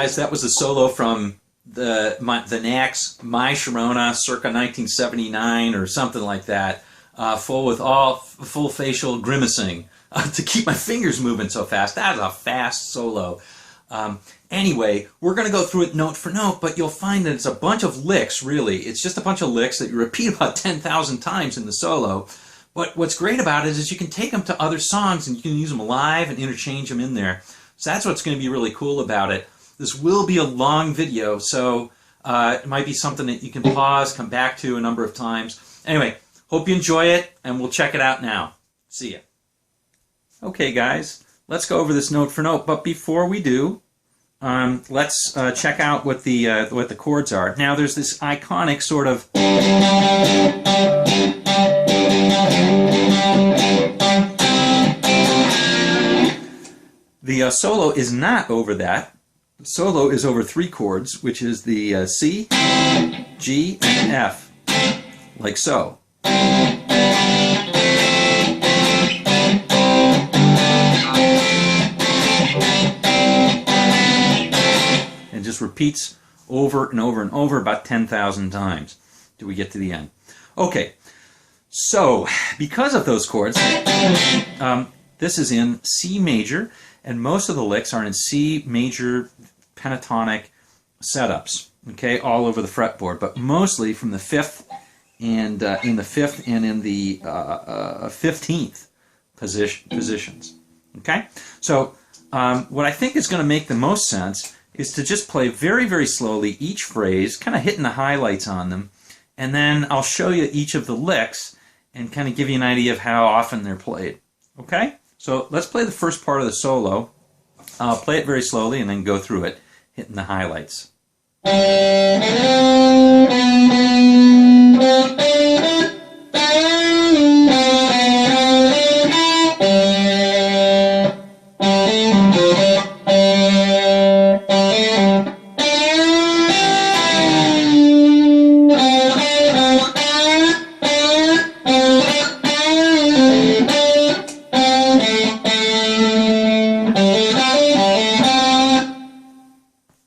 guys, that was a solo from the Knack's My Sharona circa 1979 or something like that, full facial grimacing to keep my fingers moving so fast. That is a fast solo. Anyway, we're going to go through it note for note, but you'll find that it's a bunch of licks, really. It's just a bunch of licks that you repeat about 10,000 times in the solo. But what's great about it is you can take them to other songs and you can use them live and interchange them in there. So that's what's going to be really cool about it. This will be a long video, so it might be something that you can pause, come back to a number of times. Anyway, hope you enjoy it, and we'll check it out now. See ya. Okay, guys, let's go over this note for note. But before we do, let's check out what the chords are. Now, there's this iconic sort of the solo is not over that. The solo is over 3 chords, which is the C, G, and F, like so. And just repeats over and over and over about 10,000 times till we get to the end. Okay, so because of those chords, this is in C major, and most of the licks are in C major pentatonic setups, okay, all over the fretboard, but mostly from the 5th and in the 5th and in the 15th positions, okay? So what I think is going to make the most sense is to just play very, very slowly each phrase, kind of hitting the highlights on them, and then I'll show you each of the licks and kind of give you an idea of how often they're played, okay? So let's play the first part of the solo. I'll play it very slowly and then go through it, hitting the highlights.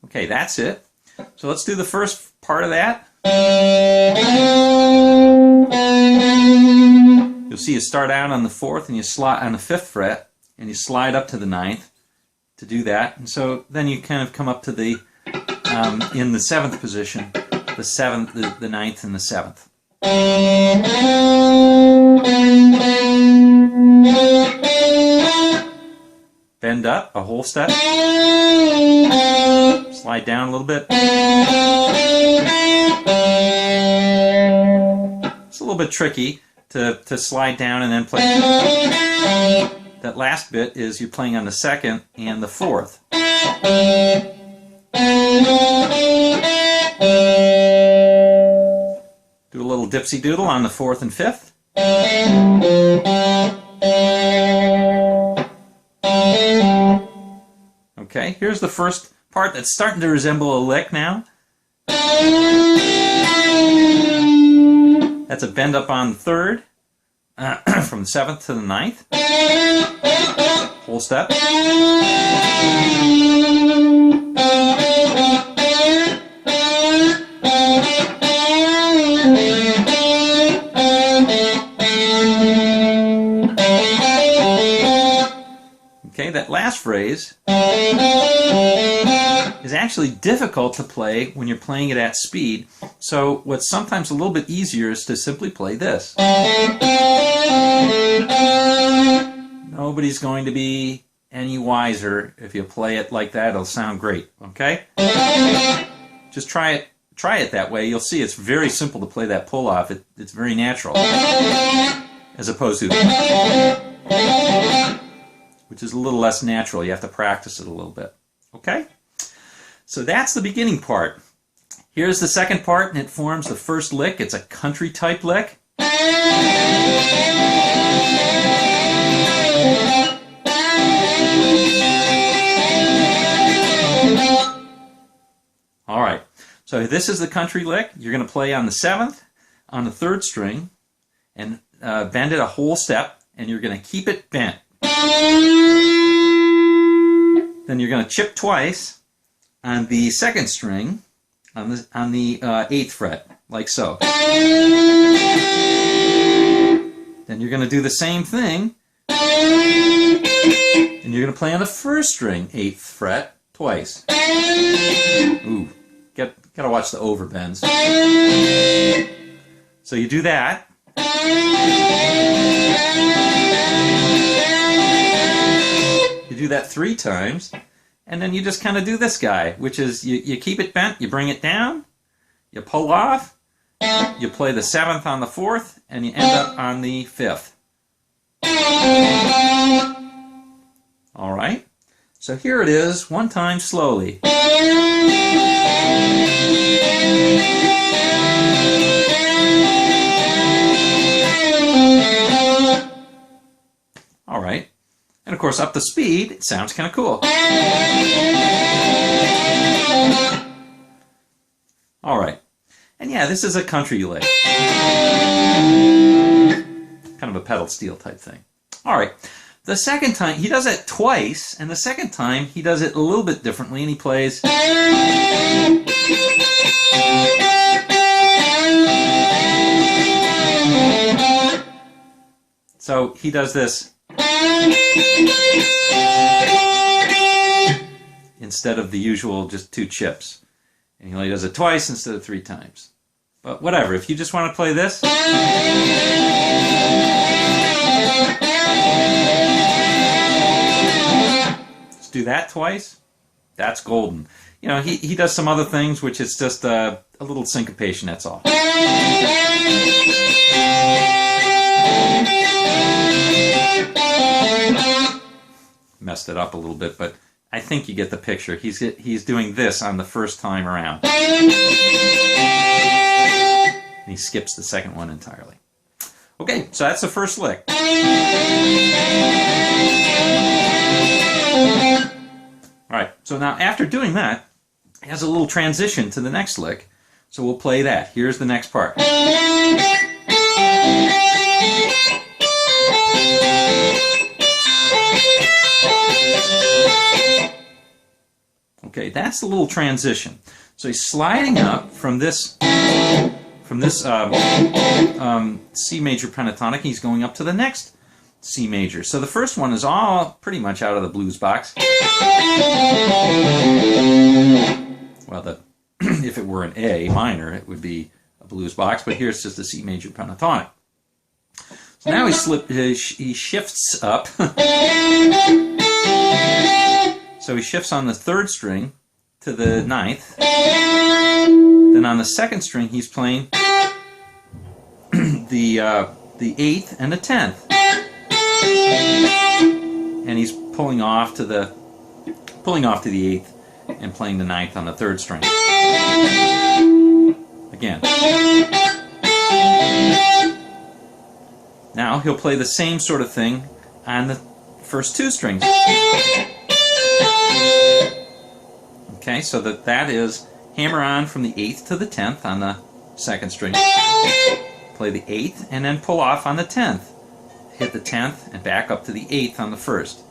Okay, that's it. So let's do the first part of that. You'll see you start out on the 4th and you slide on the 5th fret and you slide up to the 9th to do that. And so then you kind of come up to the in the 7th position, the 7th, the 9th, and the 7th. Bend up a whole step. Slide down a little bit. It's a little bit tricky to slide down and then play. That last bit is you're playing on the 2nd and the 4th. Do a little dipsy doodle on the 4th and 5th. Okay, here's the first part that's starting to resemble a lick now. That's a bend up on the 3rd, from the 7th to the 9th. Whole step. Okay, that last phrase is actually difficult to play when you're playing it at speed. So what's sometimes a little bit easier is to simply play this. Nobody's going to be any wiser if you play it like that. It'll sound great, okay? Just try it that way. You'll see it's very simple to play that pull off. It's very natural, as opposed to, which is a little less natural. You have to practice it a little bit, okay? So that's the beginning part. Here's the second part, and it forms the first lick. It's a country type lick. All right, so this is the country lick. You're going to play on the 7th, on the 3rd string, and bend it a whole step, and you're going to keep it bent. Then you're going to chip twice, on the second string on the 8th fret, like so. Then you're going to do the same thing, and you're going to play on the first string, 8th fret, twice. Ooh, gotta watch the overbends. So you do that. You do that 3 times, and then you just kind of do this guy, which is you keep it bent, you bring it down, you pull off, you play the 7th on the 4th, and you end up on the 5th. All right? So here it is, one time slowly. All right. And of course, up the speed, it sounds kind of cool. All right. And yeah, this is a country lick. Kind of a pedal steel type thing. All right. The second time, he does it twice, and the second time, he does it a little bit differently, and he plays... So he does this instead of the usual just 2 chips. And he only does it twice instead of 3 times. But whatever, if you just want to play this... Just do that twice. That's golden. You know, he does some other things, which is just a little syncopation, that's all. Messed it up a little bit, but I think you get the picture. He's doing this on the first time around. And he skips the second one entirely. Okay, so that's the first lick. Alright, so now after doing that, he has a little transition to the next lick. So we'll play that. Here's the next part. Okay, that's the little transition. So he's sliding up from this C major pentatonic. He's going up to the next C major. So the first one is all pretty much out of the blues box. Well, if it were an A minor, it would be a blues box, but here's just a C major pentatonic. So now he shifts up. So he shifts on the 3rd string to the 9th. Then on the 2nd string, he's playing the 8th and the 10th. And he's pulling off to the 8th and playing the 9th on the 3rd string. Again. Now he'll play the same sort of thing on the first 2 strings. Okay, so that is hammer on from the 8th to the 10th on the 2nd string. Play the 8th and then pull off on the 10th. Hit the 10th and back up to the 8th on the 1st.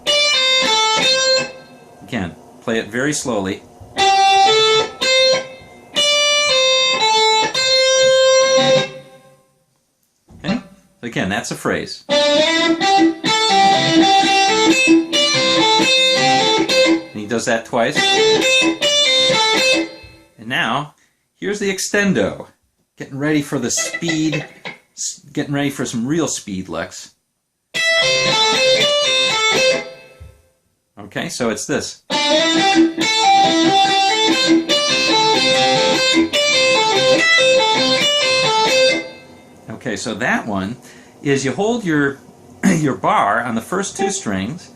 Again, play it very slowly. Okay, so again, that's a phrase. And he does that twice. And now, here's the extendo. Getting ready for the speed, getting ready for some real speed licks. Okay, so it's this. Okay, so that one is you hold your bar on the first 2 strings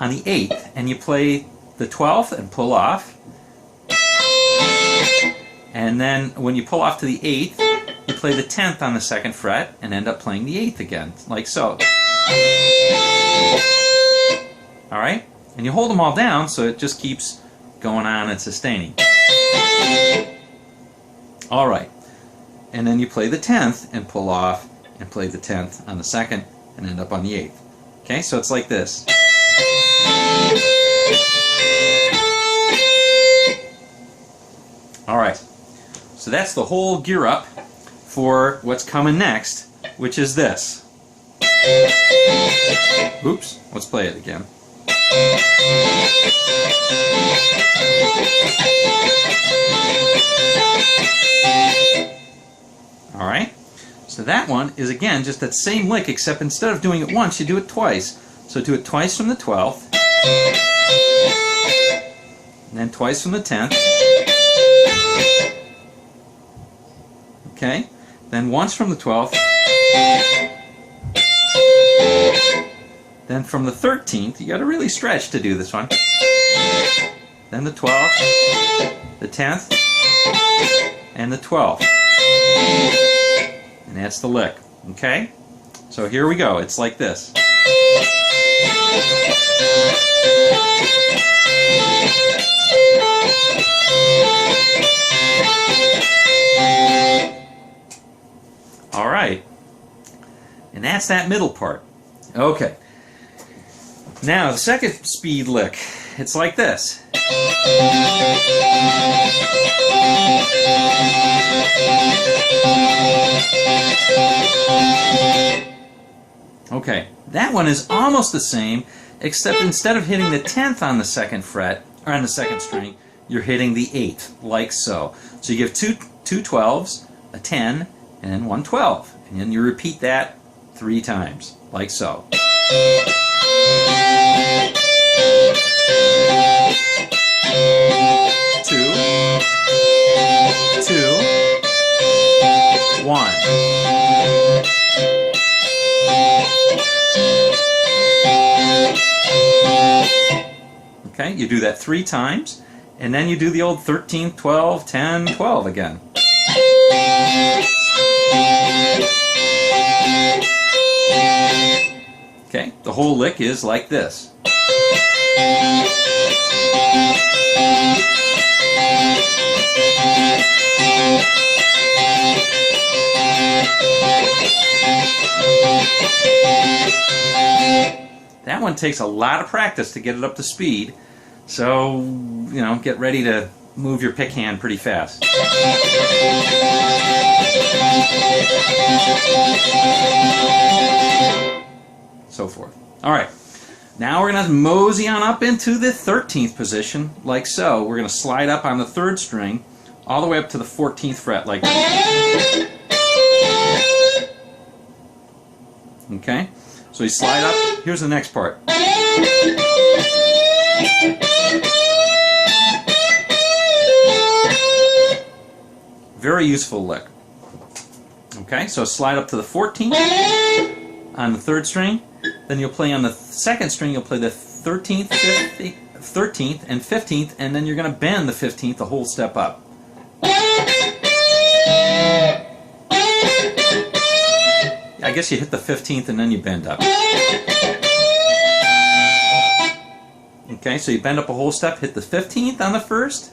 on the 8th, and you play the 12th and pull off. And then when you pull off to the 8th, you play the 10th on the 2nd fret and end up playing the 8th again, like so. Alright? And you hold them all down so it just keeps going on and sustaining. Alright. And then you play the 10th and pull off and play the 10th on the 2nd and end up on the 8th. Okay, so it's like this. So that's the whole gear up for what's coming next, which is this. Oops, let's play it again. Alright, so that one is again just that same lick, except instead of doing it once, you do it twice. So do it twice from the 12th, and then twice from the 10th. Okay, then once from the 12th, then from the 13th, you got to really stretch to do this one. Then the 12th, the 10th, and the 12th. And that's the lick. Okay? So here we go. It's like this. All right. And that's that middle part. Okay. Now, the second speed lick, it's like this. Okay, that one is almost the same, except instead of hitting the 10th on the second fret, or on the second string, you're hitting the 8th, like so. So you give two 12s, a 10, and then one 12. And then you repeat that 3 times, like so. 2, 1. Okay, you do that 3 times, and then you do the old 13, 12, 10, 12 again. Okay, the whole lick is like this. That one takes a lot of practice to get it up to speed, so, you know, get ready to move your pick hand pretty fast. So forth. Alright, now we're going to mosey on up into the 13th position, like so. We're going to slide up on the 3rd string, all the way up to the 14th fret, like that. Okay? So you slide up. Here's the next part. Very useful lick. Okay, so slide up to the 14th on the 3rd string. Then you'll play on the 2nd string, you'll play the 13th, 13th, and 15th, and then you're going to bend the 15th a whole step up. I guess you hit the 15th and then you bend up. Okay, so you bend up a whole step, hit the 15th on the 1st,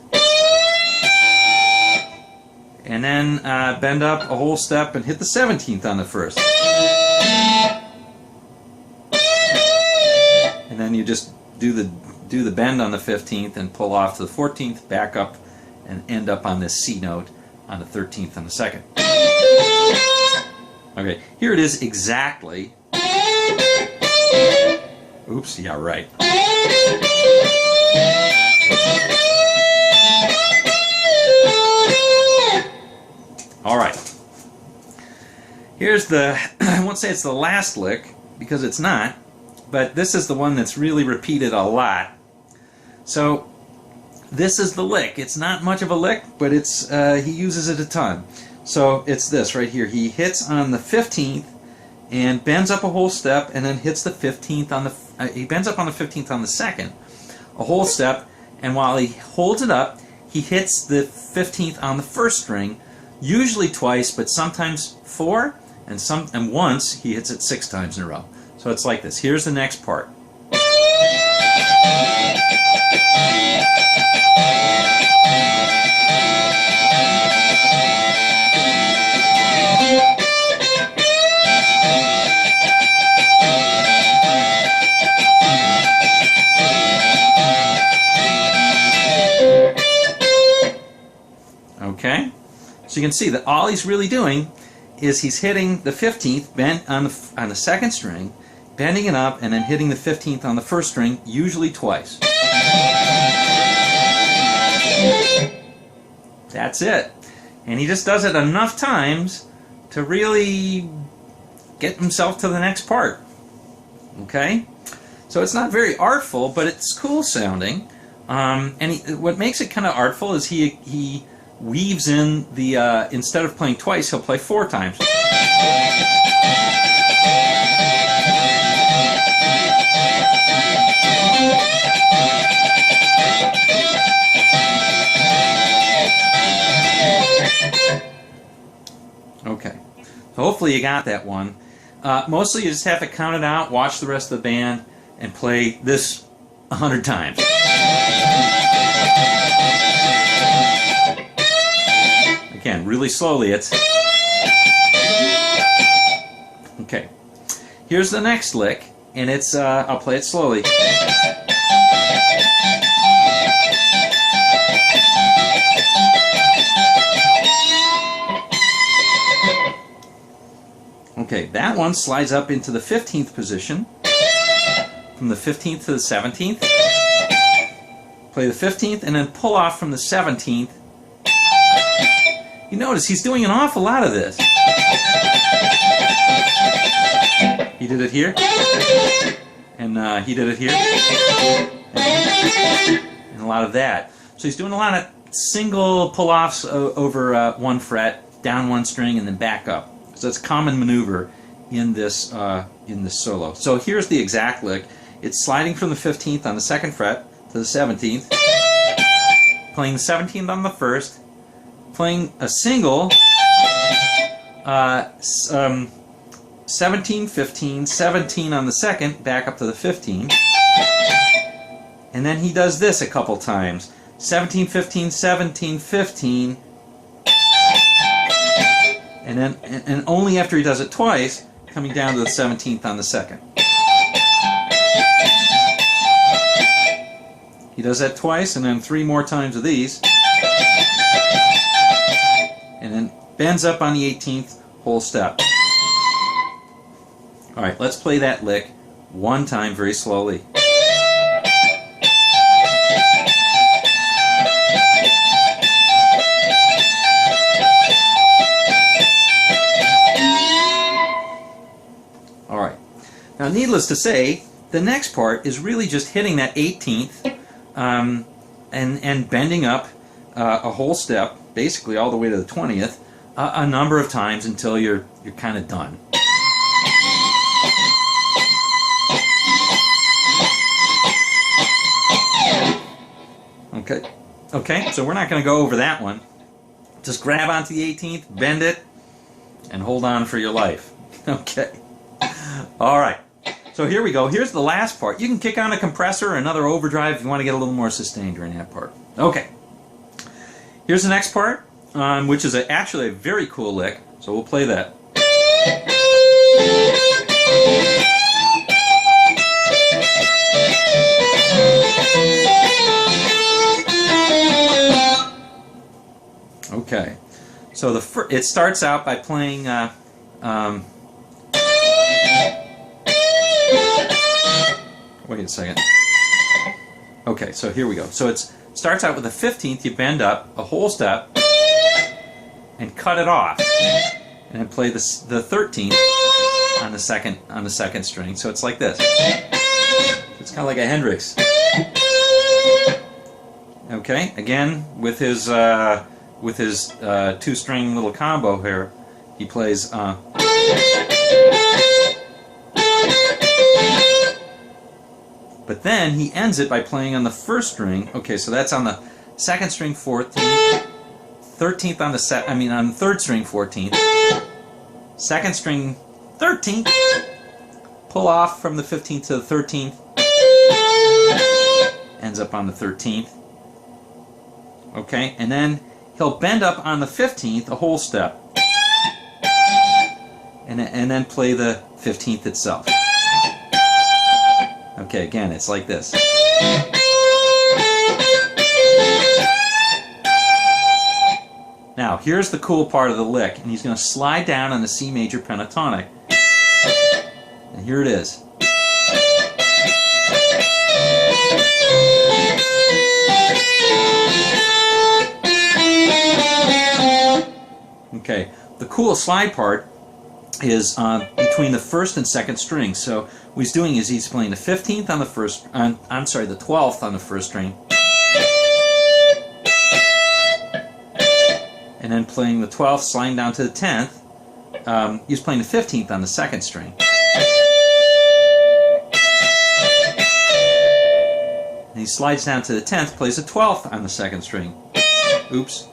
and then bend up a whole step and hit the 17th on the 1st. And then you just do the bend on the 15th and pull off to the 14th, back up, and end up on this C note on the 13th on the 2nd. Okay, here it is exactly. Oops, yeah, right. Alright. Here's the, I won't say it's the last lick, because it's not, but this is the one that's really repeated a lot. So, this is the lick. It's not much of a lick, but it's he uses it a ton. So it's this right here. He hits on the 15th and bends up a whole step, and then hits the 15th on the. He bends up on the 15th on the 2nd, a whole step, and while he holds it up, he hits the 15th on the 1st string, usually twice, but sometimes 4, and once he hits it 6 times in a row. So it's like this. Here's the next part. Okay, So you can see that all he's really doing is he's hitting the 15th bent on the second string, bending it up, and then hitting the 15th on the first string, usually twice. That's it. And he just does it enough times to really get himself to the next part. Okay? So it's not very artful, but it's cool sounding. What makes it kind of artful is he weaves in the, instead of playing twice, he'll play 4 times. Okay, so hopefully you got that one. Mostly you just have to count it out, watch the rest of the band, and play this 100 times. Again, really slowly. It's okay. Here's the next lick, and it's I'll play it slowly. Okay, that one slides up into the 15th position, from the 15th to the 17th. Play the 15th and then pull off from the 17th. You notice he's doing an awful lot of this. He did it here, and he did it here, and a lot of that. So he's doing a lot of single pull-offs over 1 fret, down 1 string, and then back up. So it's a common maneuver in this solo. So here's the exact lick. It's sliding from the 15th on the 2nd fret to the 17th, playing the 17th on the 1st, playing a single, 17, 15, 17 on the 2nd, back up to the 15, and then he does this a couple times. 17, 15, 17, 15, and then and only after he does it twice, coming down to the 17th on the 2nd. He does that twice, and then 3 more times of these, and then bends up on the 18th, whole step. Alright, let's play that lick 1 time very slowly. Alright, now needless to say, the next part is really just hitting that 18th and bending up a whole step, basically all the way to the 20th, a number of times until you're kind of done. Okay, so we're not going to go over that one. Just grab onto the 18th, bend it, and hold on for your life. Okay. All right. So here we go. Here's the last part. You can kick on a compressor or another overdrive if you want to get a little more sustained during that part. Okay. Here's the next part, which is actually a very cool lick. So we'll play that. Okay, so it starts out by playing. Wait a second. Okay, so here we go. So it starts out with the 15th. You bend up a whole step and cut it off, and then play the 13th on the second string. So it's like this. It's kind of like a Hendrix. Okay, again with his 2-string little combo here, he plays. But then he ends it by playing on the 1st string. Okay, so that's on the 2nd string 14th, 13th on the on the 3rd string 14th, 2nd string 13th, pull off from the 15th to the 13th, ends up on the 13th. Okay, and then he'll bend up on the 15th a whole step, and then play the 15th itself. Okay, again, it's like this. Now, here's the cool part of the lick, and he's going to slide down on the C major pentatonic. And here it is. Okay, the cool slide part is between the first and second string. So what he's doing is he's playing the 15th on the first, I'm sorry, the 12th on the first string, and then playing the 12th, sliding down to the 10th. He's playing the 15th on the second string. And he slides down to the 10th, plays the 12th on the second string. Oops.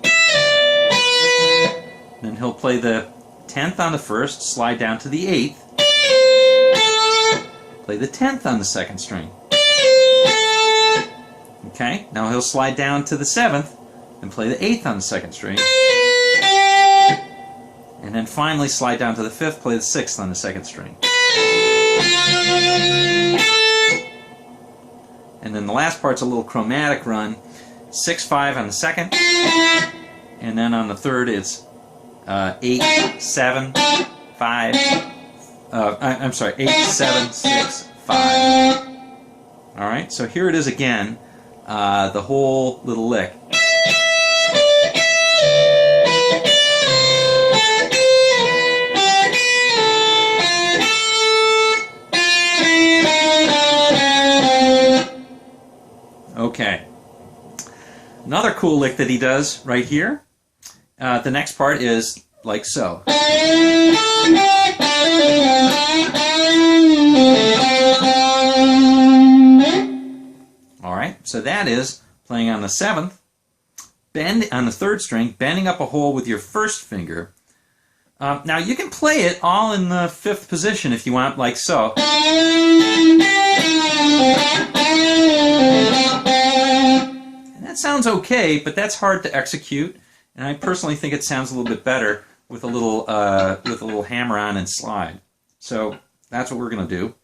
Then he'll play the 10th on the first, slide down to the 8th, play the 10th on the second string. Okay, now he'll slide down to the 7th and play the 8th on the second string. And then finally slide down to the 5th, play the 6th on the second string. And then the last part's a little chromatic run, 6-5 on the second, and then on the third it's 8, 7, 5. I'm sorry, 8, 7, 6, 5. All right, so here it is again, the whole little lick. Okay. Another cool lick that he does right here. The next part is like so. Alright, so that is playing on the 7th, bend on the 3rd string, bending up a hole with your first finger. Now you can play it all in the 5th position if you want, like so. And that sounds okay, but that's hard to execute. And I personally think it sounds a little bit better with a little hammer on and slide. So that's what we're going to do.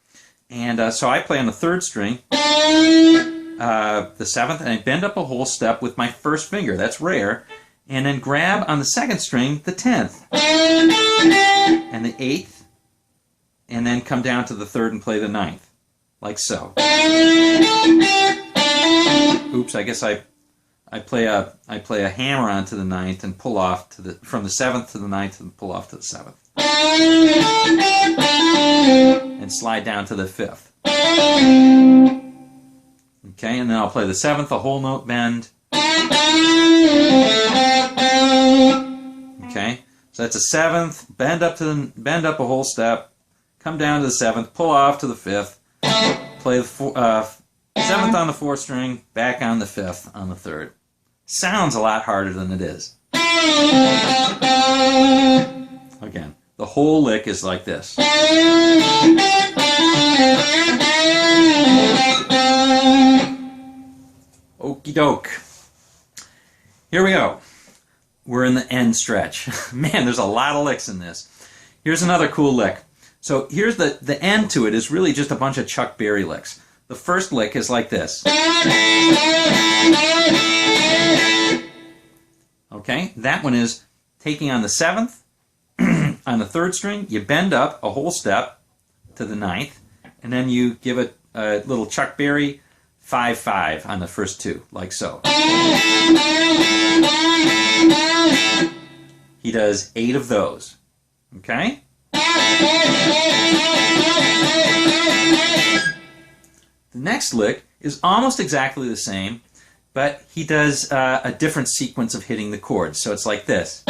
And so I play on the 3rd string, the 7th, and I bend up a whole step with my first finger. That's rare. And then grab on the 2nd string the 10th and the 8th, and then come down to the 3rd and play the 9th, like so. Oops, I guess I play a hammer onto the 9th and pull off to from the 7th to the 9th and pull off to the 7th. And slide down to the 5th. Okay, and then I'll play the 7th, a whole note bend. Okay, so that's a 7th, bend up a whole step, come down to the 7th, pull off to the 5th, play the 7th on the 4th string, back on the 5th on the 3rd. Sounds a lot harder than it is. Again, the whole lick is like this. Okie doke. Here we go. We're in the end stretch. Man, there's a lot of licks in this. Here's another cool lick. So here's the end to it is really just a bunch of Chuck Berry licks. The first lick is like this. Okay, that one is taking on the 7th, on the 3rd string, you bend up a whole step to the 9th, and then you give it a little Chuck Berry 5-5 on the first 2, like so. He does 8 of those. Okay? The next lick is almost exactly the same, but he does a different sequence of hitting the chords. So it's like this.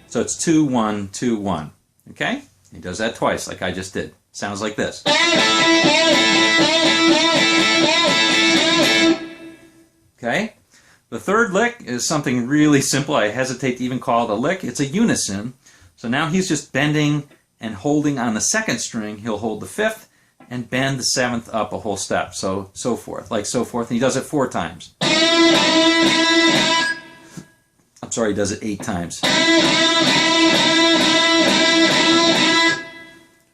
So it's 2-1-2-1. Okay? He does that twice, like I just did. Sounds like this. Okay? The third lick is something really simple. I hesitate to even call it a lick. It's a unison. So now he's just bending and holding on the 2nd string. He'll hold the 5th and bend the 7th up a whole step. So forth, like so forth. And he does it 4 times. I'm sorry, he does it 8 times.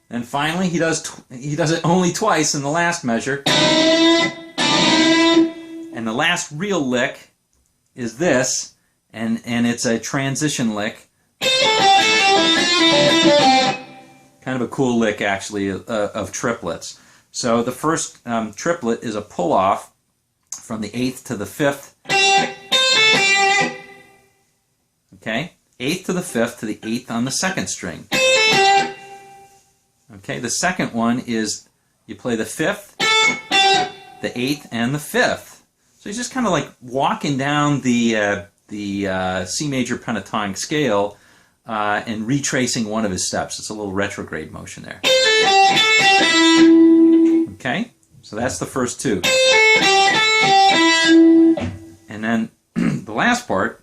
And finally, he does it only twice in the last measure. And the last real lick is this, and it's a transition lick. Kind of a cool lick, actually, of triplets. So the first triplet is a pull-off from the 8th to the 5th. Okay? 8th to the 5th to the 8th on the 2nd string. Okay, the second one is you play the 5th, the 8th, and the 5th. So he's just kind of like walking down the C major pentatonic scale and retracing one of his steps. It's a little retrograde motion there. Okay, so that's the first two. And then the last part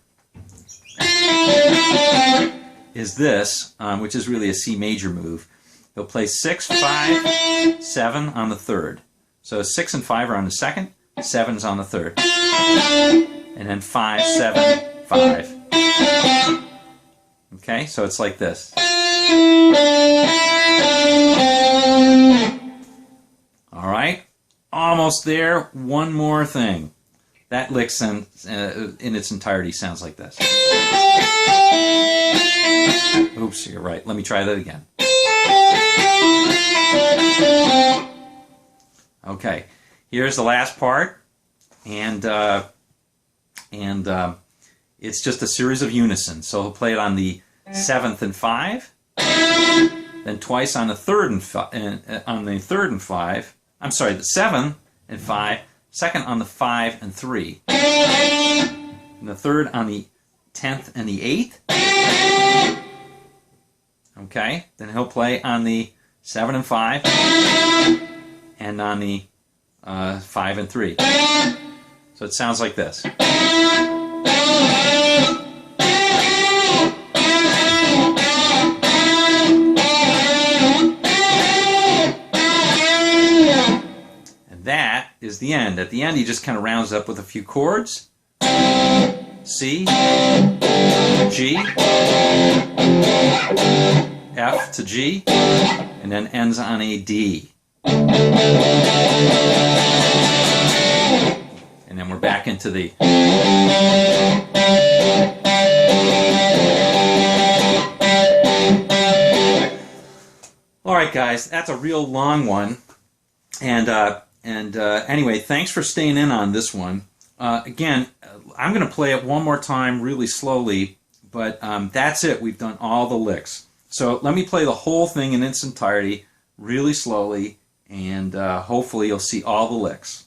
is this, which is really a C major move. He'll play 6, 5, 7 on the 3rd. So 6 and 5 are on the 2nd, 7's on the 3rd. And then 5, 7, 5. Okay, so it's like this. All right, almost there. One more thing. That lick in its entirety sounds like this. Oops, you're right. Let me try that again. Okay, here's the last part, and it's just a series of unison. So he'll play it on the 7th and 5, then twice on the 3rd and 5. I'm sorry, the 7 and 5, second on the 5 and 3, and the 3rd on the 10th and the 8th. Okay, then he'll play on the 7 and 5, and on the 5 and 3. So it sounds like this. And that is the end. At the end, he just kind of rounds up with a few chords. C, G, F to G, and then ends on a D. And then we're back into the... All right, guys, that's a real long one. And anyway, thanks for staying in on this one. Again, I'm going to play it one more time really slowly, but that's it. We've done all the licks. So let me play the whole thing in its entirety really slowly, and hopefully you'll see all the licks.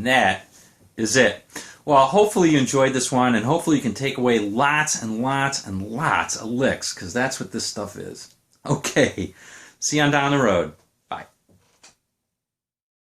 that is it. Well, hopefully you enjoyed this one, and hopefully you can take away lots and lots and lots of licks, because that's what this stuff is. Okay, see you on down the road.